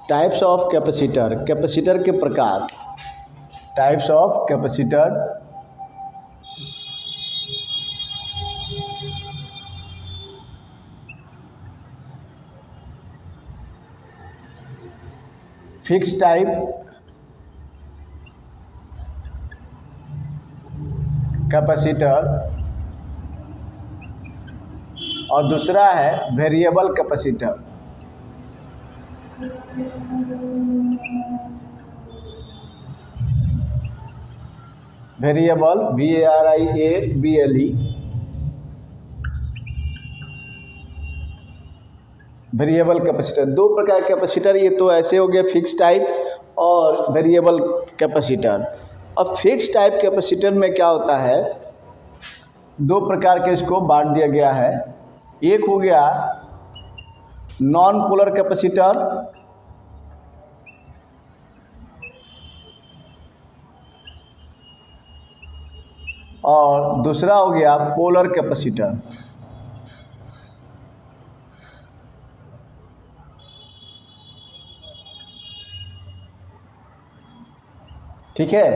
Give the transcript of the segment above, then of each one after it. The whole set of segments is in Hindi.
टाइप्स ऑफ कैपेसिटर, कैपेसिटर के प्रकार, types of capacitor. Fix type capacitor और दूसरा है variable capacitor. Variable VARIABLE, variable capacitor. दो प्रकार के कैपेसिटर, ये तो ऐसे हो गए फिक्स टाइप और वेरिएबल कैपेसिटर। अब फिक्स टाइप कैपेसिटर में क्या होता है, दो प्रकार के इसको बांट दिया गया है। एक हो गया नॉन पोलर कैपेसिटर और दूसरा हो गया पोलर कैपेसिटर। ठीक है,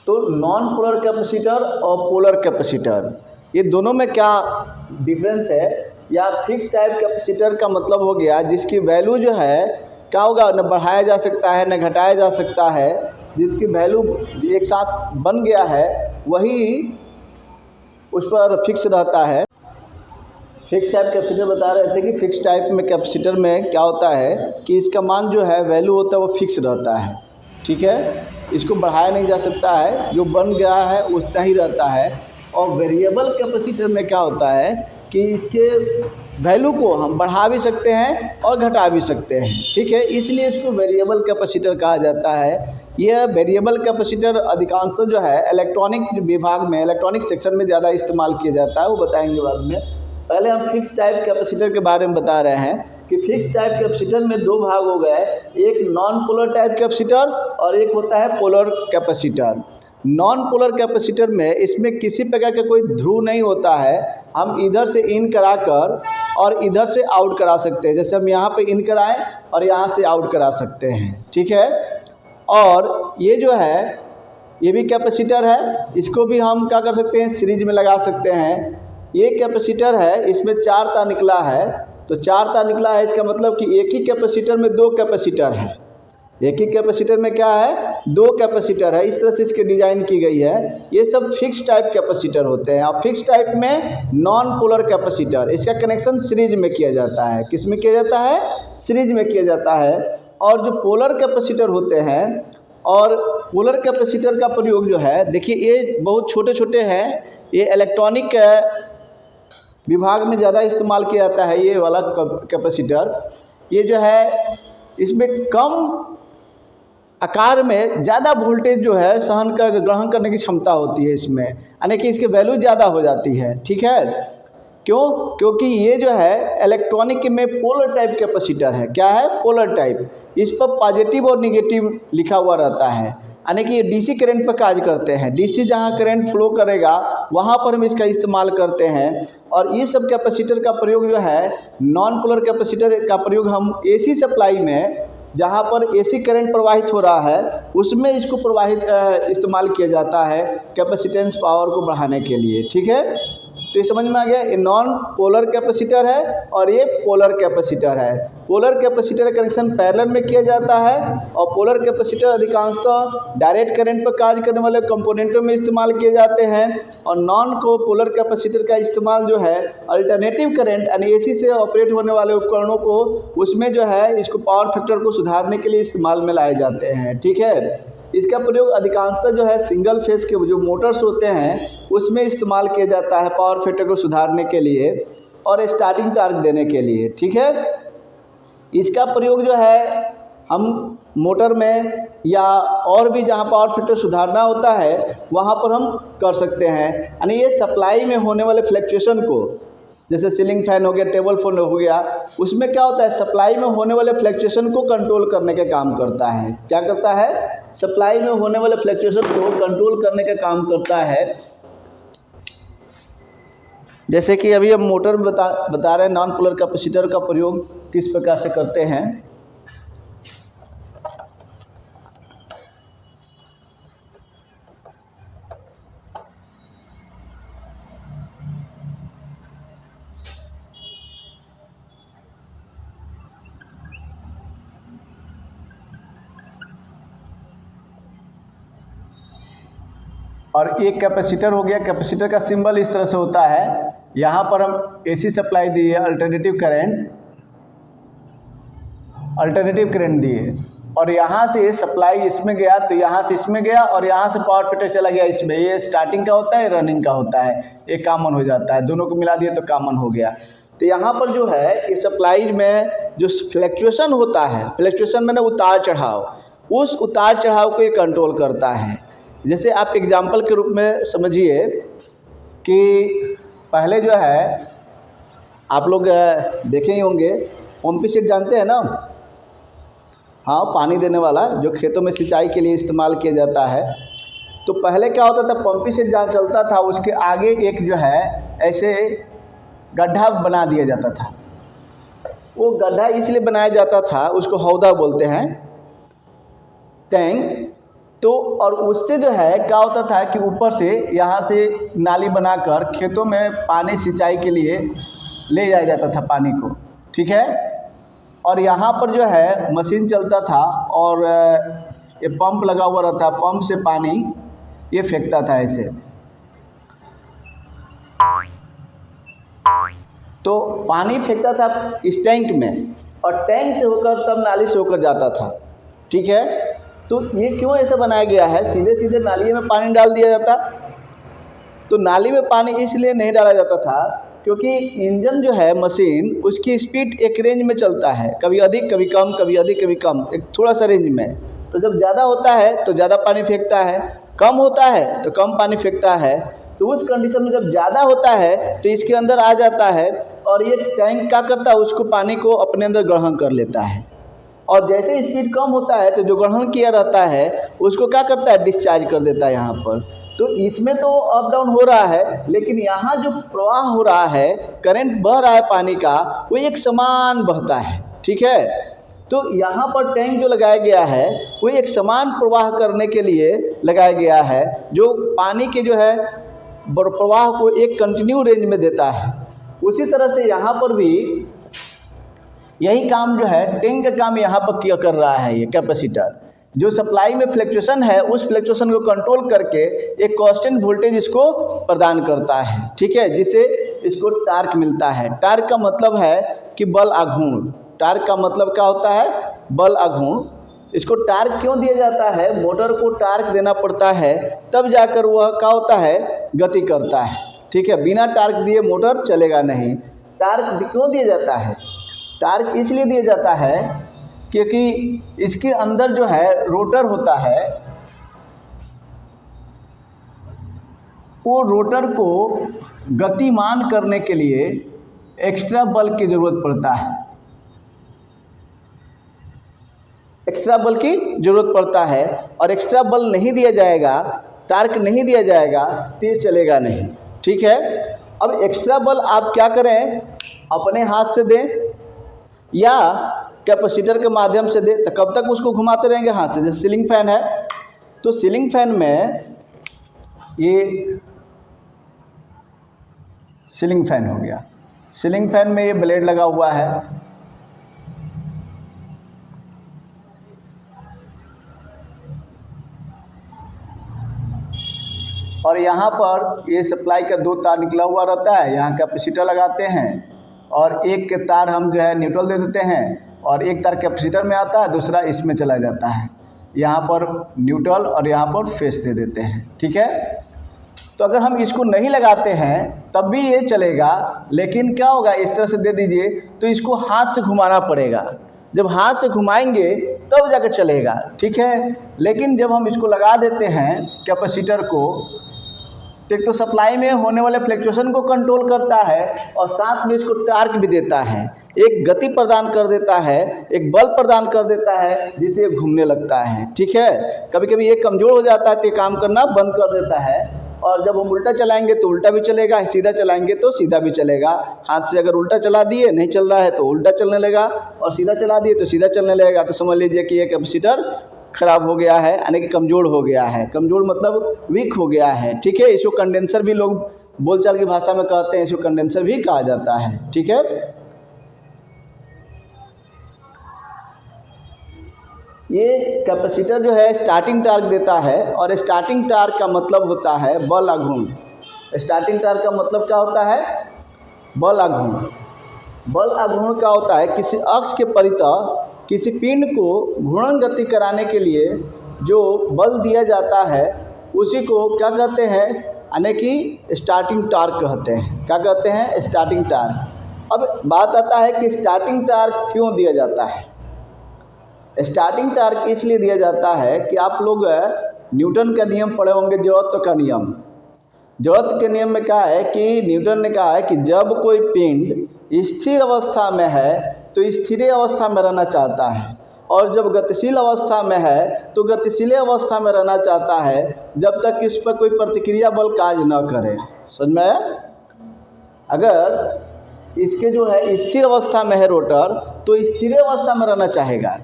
तो नॉन पोलर कैपेसिटर और पोलर कैपेसिटर, ये दोनों में क्या डिफरेंस है? या फिक्स टाइप कैपेसिटर का मतलब हो गया जिसकी वैल्यू जो है क्या होगा, न बढ़ाया जा सकता है न घटाया जा सकता है, जिसकी वैल्यू एक साथ बन गया है वही उस पर फिक्स रहता है। फिक्स टाइप कैपेसिटर बता रहे थे कि फिक्स टाइप में कैपेसिटर में क्या होता है कि इसका मान जो है वैल्यू होता है वो फिक्स रहता है। ठीक है, इसको बढ़ाया नहीं जा सकता है, जो बन गया है उतना ही रहता है। और वेरिएबल कैपेसिटर में क्या होता है कि इसके वैल्यू को हम बढ़ा भी सकते हैं और घटा भी सकते हैं। ठीक है, इसलिए इसको वेरिएबल कैपेसिटर कहा जाता है। यह वेरिएबल कैपेसिटर अधिकांश जो है इलेक्ट्रॉनिक विभाग में, इलेक्ट्रॉनिक सेक्शन में ज़्यादा इस्तेमाल किया जाता है, वो बताएंगे बाद में। पहले हम फिक्स टाइप कैपेसिटर के बारे में बता रहे हैं कि फिक्स टाइप कैपेसिटर में दो भाग हो गए, एक नॉन पोलर टाइप कैपेसिटर और एक होता है polar capacitor. Non polar capacitor में इसमें किसी प्रकार का कोई ध्रुव नहीं होता है, हम इधर से इन कराकर और इधर से आउट करा सकते हैं। जैसे हम यहाँ पे इन कराएं और यहाँ से आउट करा सकते हैं। ठीक है, और ये जो है ये भी कैपेसिटर है, इसको भी हम क्या कर सकते हैं, सीरीज में लगा सकते हैं। ये कैपेसिटर है, इसमें 4 तार निकला है, तो 4 तार निकला है, इसका मतलब कि एक ही कैपेसिटर में 2 कैपेसिटर है। एक ही कैपेसिटर में क्या है, 2 कैपेसिटर है। इस तरह से इसकी डिज़ाइन की गई है। ये सब फिक्स टाइप कैपेसिटर होते हैं। और फिक्स टाइप में नॉन पोलर कैपेसिटर, इसका कनेक्शन सीरीज में किया जाता है। किस में किया जाता है, सीरीज में किया जाता है। और जो पोलर कैपेसिटर होते हैं, और पोलर कैपेसिटर का प्रयोग जो है, देखिए ये बहुत छोटे छोटे हैं, ये इलेक्ट्रॉनिक विभाग में ज़्यादा इस्तेमाल किया जाता है। ये वाला कैपेसिटर, ये जो है इसमें कम आकार में ज़्यादा वोल्टेज जो है ग्रहण करने की क्षमता होती है इसमें, यानी कि इसकी वैल्यू ज़्यादा हो जाती है। ठीक है, क्यों? क्योंकि ये जो है इलेक्ट्रॉनिक में पोलर टाइप कैपेसिटर है। क्या है, पोलर टाइप। इस पर पॉजिटिव और निगेटिव लिखा हुआ रहता है, यानी कि ये डीसी करंट पर कार्य करते हैं। डीसी जहाँ करंट फ्लो करेगा वहाँ पर हम इसका इस्तेमाल करते हैं। और ये सब कैपेसिटर का प्रयोग जो है, नॉन पोलर कैपेसिटर का प्रयोग हम एसी सप्लाई में, जहाँ पर एसी करंट प्रवाहित हो रहा है उसमें इसको इस्तेमाल किया जाता है कैपेसिटेंस पावर को बढ़ाने के लिए। ठीक है, तो ये समझ में आ गया। ये नॉन पोलर कैपेसिटर है और ये पोलर कैपेसिटर है। पोलर कैपेसिटर का कनेक्शन पैरेलल में किया जाता है और पोलर कैपेसिटर अधिकांशतः डायरेक्ट करंट पर कार्य करने वाले कंपोनेंटों में इस्तेमाल किए जाते हैं। और नॉन को पोलर कैपेसिटर का इस्तेमाल जो है अल्टरनेटिव करंट यानी एसी से ऑपरेट होने वाले उपकरणों को, उसमें जो है इसको पावर फैक्टर को सुधारने के लिए इस्तेमाल में लाए जाते हैं। ठीक है, इसका प्रयोग अधिकांशतः जो है सिंगल फेस के जो मोटर्स होते हैं उसमें इस्तेमाल किया जाता है पावर फैक्टर को सुधारने के लिए और स्टार्टिंग टार्क देने के लिए। ठीक है, इसका प्रयोग जो है हम मोटर में या और भी जहाँ पावर फैक्टर सुधारना होता है वहाँ पर हम कर सकते हैं। यानी ये सप्लाई में होने वाले फ्लक्चुएशन को, जैसे सीलिंग फैन हो गया, टेबल फैन हो गया, उसमें क्या होता है, सप्लाई में होने वाले फ्लक्चुएशन को कंट्रोल करने का काम करता है। क्या करता है, सप्लाई में होने वाले फ्लक्चुएशन को कंट्रोल करने का काम करता है। जैसे कि अभी हम मोटर में बता रहे हैं नॉन पोलर कैपेसिटर का प्रयोग किस प्रकार से करते हैं। और एक कैपेसिटर हो गया। कैपेसिटर का सिंबल इस तरह से होता है, यहाँ पर हम एसी सप्लाई दिए, अल्टरनेटिव करंट दिए, और यहाँ से सप्लाई इसमें गया तो यहाँ से इसमें गया, और यहाँ से पावर फैक्टर चला गया इसमें। ये स्टार्टिंग का होता है, रनिंग का होता है, ये कॉमन हो जाता है, दोनों को मिला दिए तो कॉमन हो गया। तो यहाँ पर जो है ये सप्लाई में जो फ्लैक्चुएशन होता है, फ्लैक्चुएशन मैंने उतार चढ़ाव, उस उतार चढ़ाव को ये कंट्रोल करता है। जैसे आप एग्जाम्पल के रूप में समझिए कि पहले जो है आप लोग देखे ही होंगे, पंपिंग सेट जानते हैं ना? हाँ, पानी देने वाला जो खेतों में सिंचाई के लिए इस्तेमाल किया जाता है। तो पहले क्या होता था, पंपिंग सेट जहाँ चलता था उसके आगे एक जो है ऐसे गड्ढा बना दिया जाता था। वो गड्ढा इसलिए बनाया जाता था, उसको हौदा बोलते हैं, टैंक। तो और उससे जो है क्या होता था कि ऊपर से यहाँ से नाली बनाकर खेतों में पानी सिंचाई के लिए ले जाया जाता था पानी को, ठीक है। और यहाँ पर जो है मशीन चलता था और ये पंप लगा हुआ रहता, पंप से पानी ये फेंकता था ऐसे। तो पानी फेंकता था इस टैंक में, और टैंक से होकर तब नाली से होकर जाता था, ठीक है। तो ये क्यों ऐसा बनाया गया है, सीधे सीधे नाली में पानी डाल दिया जाता? तो नाली में पानी इसलिए नहीं डाला जाता था क्योंकि इंजन जो है मशीन, उसकी स्पीड एक रेंज में चलता है, कभी अधिक कभी कम, कभी अधिक कभी कम, एक थोड़ा सा रेंज में। तो जब ज़्यादा होता है तो ज़्यादा पानी फेंकता है, कम होता है तो कम पानी फेंकता है। तो उस कंडीशन में जब ज़्यादा होता है तो इसके अंदर आ जाता है, और ये टैंक क्या करता है, उसको पानी को अपने अंदर ग्रहण कर लेता है। और जैसे स्पीड कम होता है तो जो ग्रहण किया रहता है उसको क्या करता है, डिस्चार्ज कर देता है यहाँ पर। तो इसमें तो अप डाउन हो रहा है, लेकिन यहाँ जो प्रवाह हो रहा है, करंट बह रहा है पानी का, वो एक समान बहता है, ठीक है। तो यहाँ पर टैंक जो लगाया गया है वो एक समान प्रवाह करने के लिए लगाया गया है, जो पानी के जो है प्रवाह को एक कंटिन्यू रेंज में देता है। उसी तरह से यहाँ पर भी यही काम जो है टैंक का काम यहाँ पर किया कर रहा है। ये कैपेसिटर जो सप्लाई में फ्लैक्चुएशन है, उस फ्लैक्चुएशन को कंट्रोल करके एक कांस्टेंट वोल्टेज इसको प्रदान करता है, ठीक है, जिससे इसको टार्क मिलता है। टार्क का मतलब है कि बल आघूर्ण। टार्क का मतलब क्या होता है, बल आघूर्ण। इसको टार्क क्यों दिया जाता है, मोटर को टार्क देना पड़ता है, तब जाकर वह क्या होता है, गति करता है, ठीक है। बिना टार्क दिए मोटर चलेगा नहीं। टार्क क्यों दिया जाता है, टार्क इसलिए दिया जाता है क्योंकि इसके अंदर जो है रोटर होता है, वो रोटर को गतिमान करने के लिए एक्स्ट्रा बल की ज़रूरत पड़ता है। एक्स्ट्रा बल की ज़रूरत पड़ता है, और एक्स्ट्रा बल नहीं दिया जाएगा, टार्क नहीं दिया जाएगा तो ये चलेगा नहीं, ठीक है। अब एक्स्ट्रा बल आप क्या करें, अपने हाथ से दें या कैपेसिटर के माध्यम से दे। तो कब तक उसको घुमाते रहेंगे हाथ से। जैसे सीलिंग फैन है, तो सीलिंग फैन में ये सीलिंग फैन हो गया, सीलिंग फैन में ये ब्लेड लगा हुआ है, और यहाँ पर ये सप्लाई का 2 तार निकला हुआ रहता है। यहाँ कैपेसिटर लगाते हैं, और एक के तार हम जो है न्यूट्रल दे देते हैं, और एक तार कैपेसिटर में आता है, दूसरा इसमें चला जाता है। यहाँ पर न्यूट्रल और यहाँ पर फेस दे देते हैं, ठीक है। तो अगर हम इसको नहीं लगाते हैं तब भी ये चलेगा, लेकिन क्या होगा, इस तरह से दे दीजिए तो इसको हाथ से घुमाना पड़ेगा। जब हाथ से घुमाएंगे तब जाकर चलेगा, ठीक है। लेकिन जब हम इसको लगा देते हैं कैपेसिटर को, तो एक तो सप्लाई में होने वाले फ्लैक्चुएशन को कंट्रोल करता है, और साथ में इसको टार्क भी देता है, एक गति प्रदान कर देता है, एक बल प्रदान कर देता है, जिससे ये घूमने लगता है, ठीक है। कभी कभी ये कमज़ोर हो जाता है तो ये काम करना बंद कर देता है, और जब हम उल्टा चलाएंगे तो उल्टा भी चलेगा, सीधा चलाएंगे तो सीधा भी चलेगा। हाथ से अगर उल्टा चला दिए, नहीं चल रहा है तो उल्टा चलने लगा, और सीधा चला दिए तो सीधा चलने लगेगा। तो समझ लीजिए कि ये कैपेसिटर खराब हो गया है, यानी कि कमज़ोर हो गया है। कमज़ोर मतलब वीक हो गया है, ठीक है। इसको कंडेंसर भी लोग बोलचाल की भाषा में कहते हैं, इसको कंडेंसर भी कहा जाता है, ठीक है। ये कैपेसिटर जो है स्टार्टिंग टार्क देता है, और स्टार्टिंग टार्क का मतलब होता है बल आघूर्ण। स्टार्टिंग टार्क का मतलब क्या होता है? बल आघूर्ण। बल आघूर्ण क्या होता है? किसी अक्ष के परितः किसी पिंड को घूर्णन गति कराने के लिए जो बल दिया जाता है उसी को क्या कहते हैं? यानी कि स्टार्टिंग टार्क कहते हैं। क्या कहते हैं? Starting torque. अब बात आता है कि स्टार्टिंग टार्क क्यों दिया जाता है? स्टार्टिंग टार्क इसलिए दिया जाता है कि आप लोग न्यूटन का नियम पढ़े होंगे, जड़त्व का नियम। जड़त्व के नियम में क्या है कि न्यूटन ने कहा है कि जब कोई पिंड स्थिर अवस्था में है तो स्थिर अवस्था में रहना चाहता है, और जब गतिशील अवस्था में है तो गतिशील अवस्था में रहना चाहता है, जब तक इस पर कोई प्रतिक्रिया बल कार्य न करे। समझ में आया? अगर इसके जो है स्थिर अवस्था में है रोटर तो स्थिर अवस्था में रहना चाहेगा,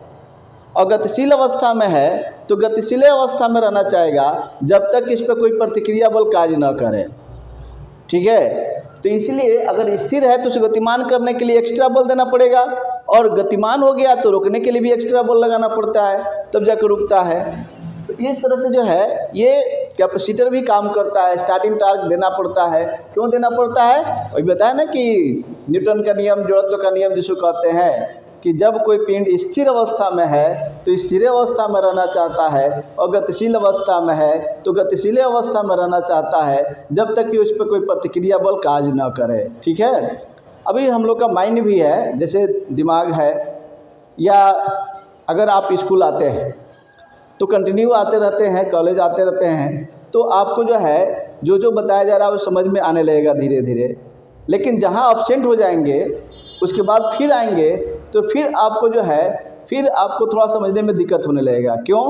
और गतिशील अवस्था में है तो गतिशील अवस्था में रहना चाहेगा जब तक इस पर कोई प्रतिक्रिया बल कार्य न करे। ठीक है? तो इसलिए अगर स्थिर है तो उसे गतिमान करने के लिए एक्स्ट्रा बल देना पड़ेगा, और गतिमान हो गया तो रोकने के लिए भी एक्स्ट्रा बल लगाना पड़ता है, तब जाकर रुकता है। तो इस तरह से जो है ये कैपेसिटर भी काम करता है। स्टार्टिंग टार्क देना पड़ता है। क्यों देना पड़ता है? वही बताया ना कि न्यूटन का नियम, जड़त्व का नियम जिसको कहते हैं कि जब कोई पिंड स्थिर अवस्था में है तो स्थिर अवस्था में रहना चाहता है, और गतिशील अवस्था में है तो गतिशील अवस्था में रहना चाहता है, जब तक कि उस पर कोई प्रतिक्रिया बल कार्य न करे। ठीक है? अभी हम लोग का माइंड भी है, जैसे दिमाग है, या अगर आप स्कूल आते हैं तो कंटिन्यू आते रहते हैं, कॉलेज आते रहते हैं, तो आपको जो है जो बताया जा रहा है वो समझ में आने लगेगा धीरे धीरे। लेकिन जहाँ एब्सेंट हो जाएंगे उसके बाद फिर आएंगे तो फिर आपको जो है फिर आपको थोड़ा समझने में दिक्कत होने लगेगा। क्यों?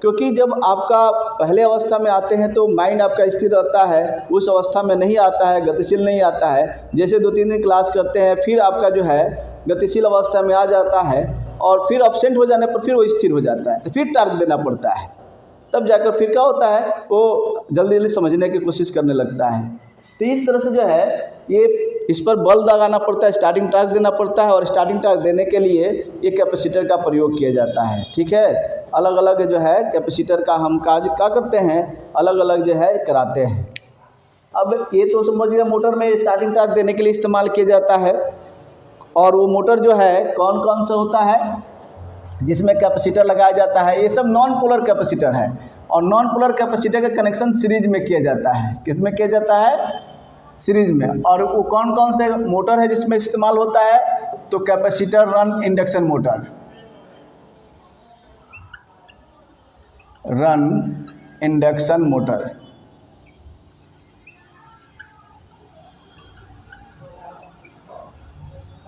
क्योंकि जब आपका पहले अवस्था में आते हैं तो माइंड आपका स्थिर रहता है, उस अवस्था में नहीं आता है, गतिशील नहीं आता है। जैसे 2-3 दिन क्लास करते हैं फिर आपका जो है गतिशील अवस्था में आ जाता है, और फिर एब्सेंट हो जाने पर फिर वो स्थिर हो जाता है, तो फिर टार्क देना पड़ता है। तब जाकर फिर क्या होता है, वो जल्दी जल्दी समझने की कोशिश करने लगता है। तो इस तरह से जो है ये इस पर बल लगाना पड़ता है, स्टार्टिंग टार्क देना पड़ता है, और स्टार्टिंग टार्क देने के लिए ये कैपेसिटर का प्रयोग किया जाता है। ठीक है? अलग अलग जो है कैपेसिटर का हम कार्य क्या करते हैं, अलग अलग जो है कराते हैं। अब ये तो समझ गया मोटर में स्टार्टिंग टार्क देने के लिए इस्तेमाल किया जाता है। और वो मोटर जो है कौन कौन सा होता है जिसमें कैपेसिटर लगाया जाता है? ये सब नॉन पोलर कैपेसिटर है, और नॉन पोलर कैपेसिटर का कनेक्शन सीरीज में किया जाता है। किस में किया जाता है? सीरीज में। और वो कौन कौन से मोटर है जिसमें इस्तेमाल होता है? तो capacitor run induction motor, run induction motor.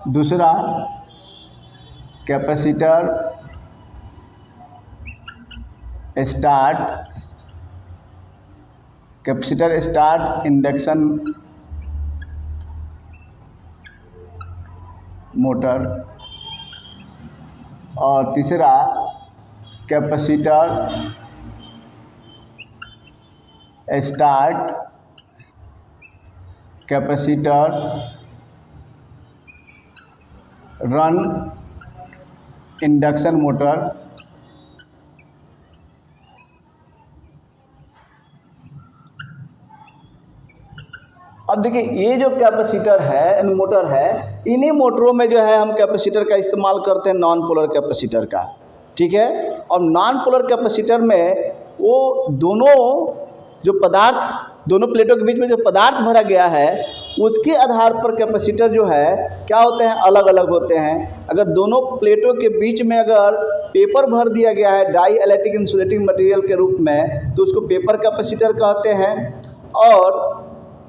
दूसरा कैपेसिटर स्टार्ट इंडक्शन मोटर, और तीसरा कैपेसिटर रन इंडक्शन मोटर। अब देखिए ये जो कैपेसिटर है, मोटर है, इन्हीं मोटरों में जो है हम कैपेसिटर का इस्तेमाल करते हैं, नॉन पोलर कैपेसिटर का। ठीक है? और नॉन पोलर कैपेसिटर में वो दोनों जो पदार्थ, दोनों प्लेटों के बीच में जो पदार्थ भरा गया है उसके आधार पर कैपेसिटर जो है क्या होते हैं, अलग अलग होते हैं। अगर दोनों प्लेटों के बीच में अगर पेपर भर दिया गया है डाई इलेक्ट्रिक इंसुलेटिंग मटेरियल के रूप में तो उसको पेपर कैपेसिटर कहते हैं, और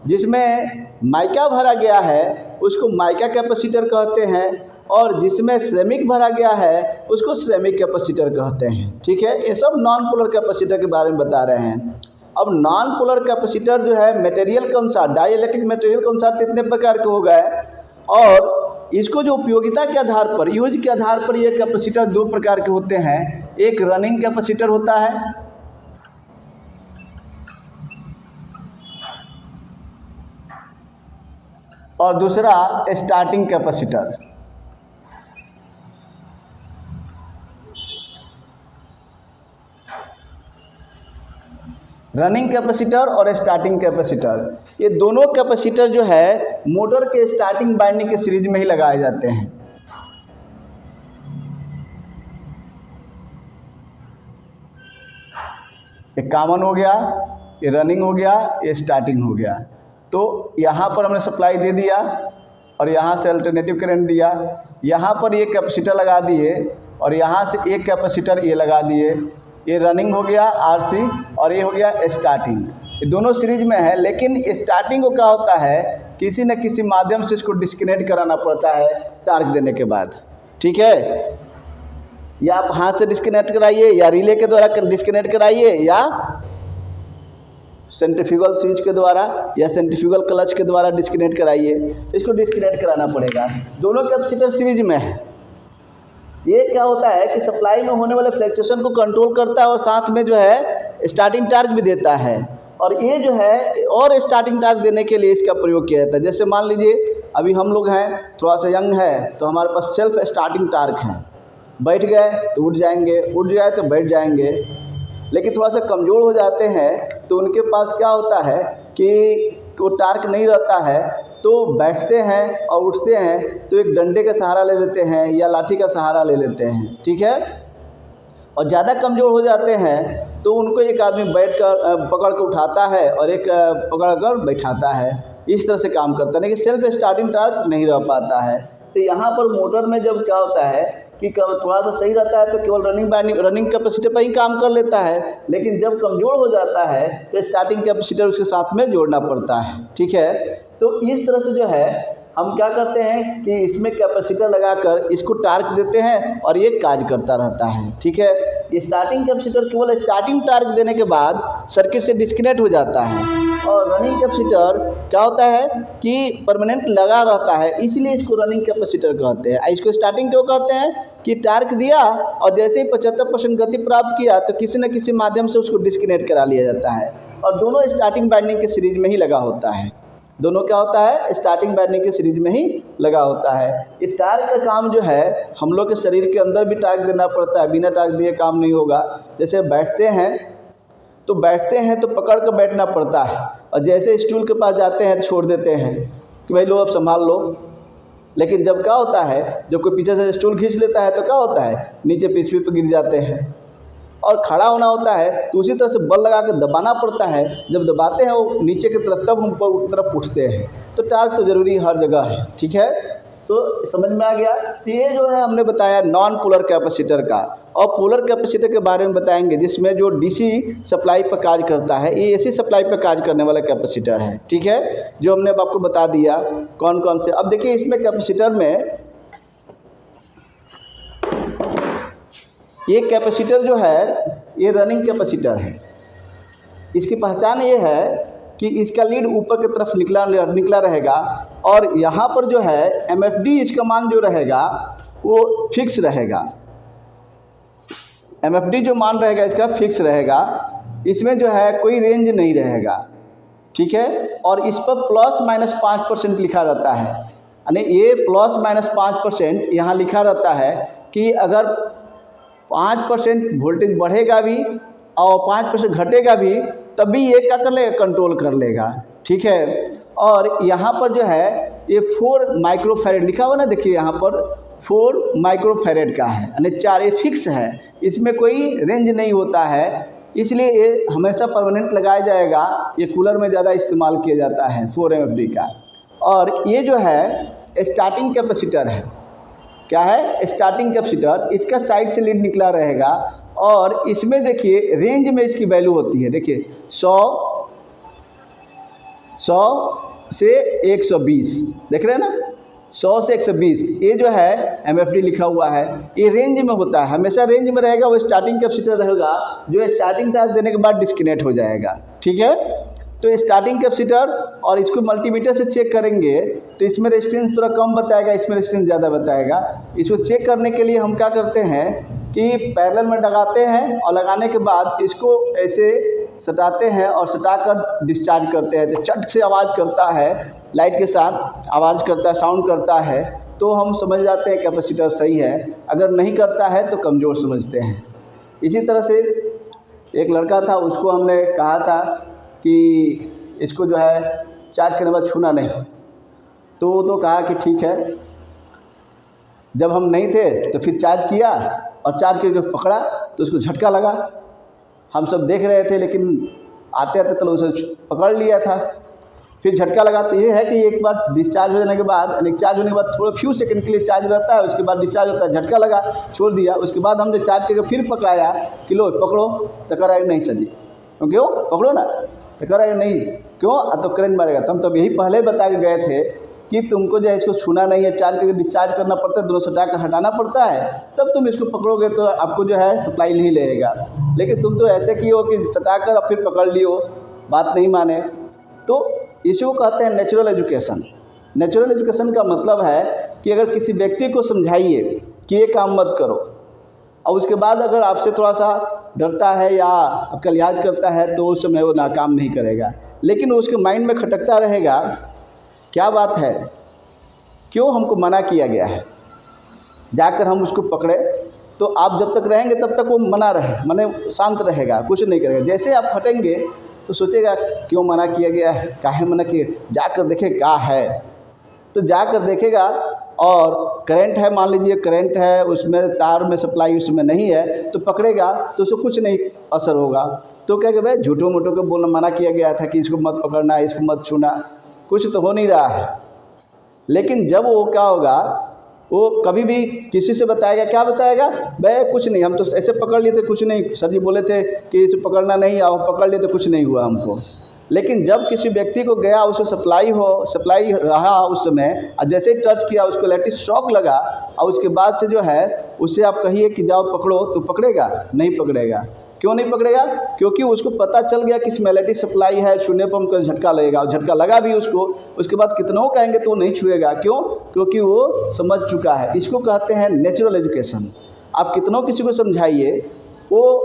जिसमें माइका भरा गया है उसको माइका कैपेसिटर कहते हैं, और जिसमें श्रमिक भरा गया है उसको श्रमिक कैपेसिटर कहते हैं। ठीक है? ये सब नॉन पोलर कैपेसिटर के बारे में बता रहे हैं। अब नॉन पोलर कैपेसिटर जो है मटेरियल के अनुसार, डाई इलेक्ट्रिक मटेरियल के अनुसार कितने प्रकार के हो गए, और इसको जो उपयोगिता के आधार पर, यूज के आधार पर ये कैपेसिटर 2 प्रकार के होते हैं। एक रनिंग कैपेसिटर होता है, और दूसरा स्टार्टिंग कैपेसिटर। रनिंग कैपेसिटर और स्टार्टिंग कैपेसिटर, ये दोनों कैपेसिटर जो है मोटर के स्टार्टिंग वाइंडिंग के सीरीज में ही लगाए जाते हैं। एक कॉमन हो गया, ये रनिंग हो गया, ये स्टार्टिंग हो गया। तो यहाँ पर हमने सप्लाई दे दिया और यहाँ से अल्टरनेटिव करंट दिया, यहाँ पर ये कैपेसिटर लगा दिए और यहाँ से एक कैपेसिटर ये लगा दिए। ये रनिंग हो गया आरसी और ये हो गया स्टार्टिंग। ये दोनों सीरीज में है, लेकिन स्टार्टिंग को क्या होता है, किसी न किसी माध्यम से इसको डिस्कनेक्ट कराना पड़ता है टार्क देने के बाद। ठीक है, या आप हाथ से डिस्कनेक्ट कराइए, या रिले के द्वारा डिस्कनेक्ट कराइए, या सेंट्रीफ्यूगल स्विच के द्वारा या सेंट्रीफ्यूगल क्लच के द्वारा डिस्कनेक्ट कराइए। तो इसको डिस्कनेक्ट कराना पड़ेगा। दोनों कैपेसिटर सीरीज में है। ये क्या होता है कि सप्लाई में होने वाले फ्लक्चुएशन को कंट्रोल करता है और साथ में जो है स्टार्टिंग टार्क भी देता है। और ये जो है और स्टार्टिंग टार्क देने के लिए इसका प्रयोग किया जाता है। जैसे मान लीजिए अभी हम लोग हैं, थोड़ा सा यंग है, तो हमारे पास सेल्फ स्टार्टिंग टार्क है, बैठ गए तो उठ जाएंगे, उठ जाए तो बैठ जाएंगे। लेकिन थोड़ा सा कमज़ोर हो जाते हैं तो उनके पास क्या होता है कि वो टार्क नहीं रहता है, तो बैठते हैं और उठते हैं तो एक डंडे का सहारा ले लेते हैं या लाठी का सहारा ले लेते हैं। ठीक है, और ज़्यादा कमज़ोर हो जाते हैं तो उनको एक आदमी बैठ कर पकड़ कर उठाता है और एक पकड़ कर बैठाता है। इस तरह से काम करता है, लेकिन सेल्फ स्टार्टिंग टार्क नहीं रह पाता है। तो यहाँ पर मोटर में जब क्या होता है कि थोड़ा सा सही रहता है तो केवल रनिंग कैपेसिटर पर ही काम कर लेता है, लेकिन जब कमज़ोर हो जाता है तो स्टार्टिंग कैपेसिटर उसके साथ में जोड़ना पड़ता है। ठीक है, तो इस तरह से जो है हम क्या करते हैं कि इसमें कैपेसिटर लगाकर इसको टार्क देते हैं और ये कार्य करता रहता है। ठीक है, ये स्टार्टिंग कैपेसिटर केवल स्टार्टिंग टार्क देने के बाद सर्किट से डिस्कनेक्ट हो जाता है, और रनिंग कैपेसिटर क्या होता है कि परमानेंट लगा रहता है, इसलिए इसको रनिंग कैपेसिटर कहते हैं। इसको स्टार्टिंग क्यों कहते हैं कि टार्क दिया और जैसे ही 75% गति प्राप्त किया तो किसी न किसी माध्यम से उसको डिस्कनेक्ट करा लिया जाता है। और दोनों स्टार्टिंग वाइंडिंग के सीरीज में ही लगा होता है। दोनों क्या होता है, स्टार्टिंग वाइंडिंग के सीरीज में ही लगा होता है। ये टार्क का काम जो है हम लोग के शरीर के अंदर भी टार्क देना पड़ता है, बिना टार्क दिए काम नहीं होगा। जैसे बैठते हैं तो पकड़ कर बैठना पड़ता है, और जैसे स्टूल के पास जाते हैं तो छोड़ देते हैं कि भाई लो अब संभाल लो। लेकिन जब क्या होता है, जब कोई पीछे से स्टूल खींच लेता है तो क्या होता है, नीचे पृथ्वी पर गिर जाते हैं। और खड़ा होना होता है तो उसी तरह से बल लगा के दबाना पड़ता है। जब दबाते हैं वो नीचे की तरफ, तब हम ऊपर की तरफ उठते हैं। तो टार्क तो ज़रूरी हर जगह है। ठीक है, तो समझ में आ गया। तो ये जो है हमने बताया नॉन पोलर कैपेसिटर का। और पोलर कैपेसिटर के बारे में बताएंगे जिसमें जो डीसी सप्लाई पर कार्य करता है, ये एसी सप्लाई पर कार्य करने वाला कैपेसिटर है। ठीक है, जो हमने अब आपको बता दिया कौन कौन से। अब देखिए इसमें कैपेसिटर में ये कैपेसिटर जो है ये रनिंग कैपेसिटर है। इसकी पहचान ये है कि इसका लीड ऊपर की तरफ निकला रहेगा, और यहाँ पर जो है एमएफडी इसका मान जो रहेगा वो फिक्स रहेगा। एमएफडी जो मान रहेगा इसका फिक्स रहेगा, इसमें जो है कोई रेंज नहीं रहेगा। ठीक है, और इस पर ±5% लिखा रहता है। यानी ये ±5% यहाँ लिखा रहता है कि अगर 5% वोल्टेज बढ़ेगा भी और 5% घटेगा भी, तभी ये क्या कर लेगा, कंट्रोल कर लेगा। ठीक है, और यहाँ पर जो है ये 4 माइक्रोफैरेड लिखा हुआ ना, देखिए यहाँ पर 4 माइक्रोफैरेड का है, यानी 4, ये फिक्स है, इसमें कोई रेंज नहीं होता है, इसलिए ये हमेशा परमानेंट लगाया जाएगा। ये कूलर में ज़्यादा इस्तेमाल किया जाता है 4 MFD का। और ये जो है स्टार्टिंग कैपेसिटर है। क्या है, स्टार्टिंग कैपेसिटर। इसका साइड से लीड निकला रहेगा, और इसमें देखिए रेंज में इसकी वैल्यू होती है। देखिए 100 से 120, देख रहे हैं ना, 100 से 120, ये जो है MFD लिखा हुआ है, ये रेंज में होता है, हमेशा रेंज में रहेगा। वो स्टार्टिंग कैपेसिटर रहेगा जो स्टार्टिंग टार्क देने के बाद डिस्कनेक्ट हो जाएगा। ठीक है, तो स्टार्टिंग कैपेसिटर, और इसको मल्टीमीटर से चेक करेंगे तो इसमें रेजिस्टेंस थोड़ा कम बताएगा, इसमें रेजिस्टेंस ज़्यादा बताएगा। इसको चेक करने के लिए हम क्या करते हैं कि पैरेलल में लगाते हैं, और लगाने के बाद इसको ऐसे सटाते हैं और सटाकर डिस्चार्ज करते हैं। तो चट से आवाज़ करता है, लाइट के साथ आवाज़ करता है, साउंड करता है, तो हम समझ जाते हैं कैपेसिटर सही है। अगर नहीं करता है तो कमज़ोर समझते हैं। इसी तरह से एक लड़का था, उसको हमने कहा था कि इसको जो है चार्ज करने के बाद छूना नहीं, तो वो तो कहा कि ठीक है। जब हम नहीं थे तो फिर चार्ज किया और चार्ज करके पकड़ा तो उसको झटका लगा। हम सब देख रहे थे, लेकिन आते आते तो उसे पकड़ लिया था। फिर झटका लगा। तो ये है कि एक बार डिस्चार्ज हो जाने के बाद, यानी चार्ज होने के बाद थोड़ा फ्यू सेकंड के लिए चार्ज रहता है, उसके बाद डिस्चार्ज होता है। झटका लगा, छोड़ दिया। उसके बाद हमने चार्ज करके फिर पकड़ाया कि लो पकड़ो, तो कह रहा है नहीं चाहिए। क्यों पकड़ो ना, तो कह रहा है नहीं, क्यों, तो करंट मारेगा। तो हम तो यही पहले बता के गए थे कि तुमको जो है इसको छूना नहीं है, चार्ज करके डिस्चार्ज करना पड़ता है, दोनों सटा कर हटाना पड़ता है, तब तुम इसको पकड़ोगे तो आपको जो है सप्लाई नहीं लेगा। लेकिन तुम तो ऐसे किए हो कि सटा कर और फिर पकड़ लियो, बात नहीं माने। तो इसको कहते हैं नेचुरल एजुकेशन। नेचुरल एजुकेशन का मतलब है कि अगर किसी व्यक्ति को समझाइए कि ये काम मत करो, और उसके बाद अगर आपसे थोड़ा सा डरता है या आपका लिहाज करता है, तो उस समय वो नाकाम नहीं करेगा। लेकिन उसके माइंड में खटकता रहेगा, क्या बात है, क्यों हमको मना किया गया है। जाकर हम उसको पकड़े तो आप जब तक रहेंगे तब तक वो माने शांत रहेगा, कुछ नहीं करेगा। जैसे आप हटेंगे तो सोचेगा क्यों मना किया गया है, काहे मना किया, जाकर देखे क्या है। तो जाकर देखेगा और करंट है, मान लीजिए करंट है, उसमें तार में सप्लाई उसमें नहीं है, तो पकड़ेगा तो उसको कुछ नहीं असर होगा। तो क्या कि भाई झूठों मोटों को बोलना मना किया गया था कि इसको मत पकड़ना, इसको मत छूना, कुछ तो हो नहीं रहा है। लेकिन जब वो क्या होगा, वो कभी भी किसी से बताएगा, क्या बताएगा, भाई कुछ नहीं, हम तो ऐसे पकड़ लिए थे, कुछ नहीं, सर जी बोले थे कि इसे पकड़ना नहीं, और पकड़ लिए तो कुछ नहीं हुआ हमको। लेकिन जब किसी व्यक्ति को गया, उसको सप्लाई रहा उस समय, और जैसे ही टच किया उसको इलेक्ट्रिक शॉक लगा, और उसके बाद से जो है उससे आप कहिए कि जाओ पकड़ो, तो पकड़ेगा नहीं, पकड़ेगा। क्यों नहीं पकड़ेगा, क्योंकि उसको पता चल गया कि इसमें इलेक्ट्रिक सप्लाई है, छूने पर हमको झटका लगेगा, और झटका लगा भी उसको, उसके बाद कितनों कहेंगे तो वो नहीं छुएगा। क्यों, क्योंकि वो समझ चुका है। इसको कहते हैं नेचुरल एजुकेशन। आप कितनों किसी को समझाइए, वो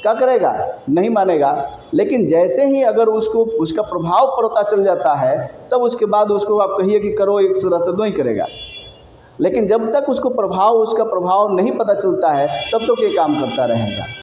क्या करेगा, नहीं मानेगा। लेकिन जैसे ही अगर उसको उसका प्रभाव पता चल जाता है, तब उसके बाद उसको आप कहिए कि करो, एक तरह से ही करेगा। लेकिन जब तक उसका प्रभाव नहीं पता चलता है, तब तो ये काम करता रहेगा।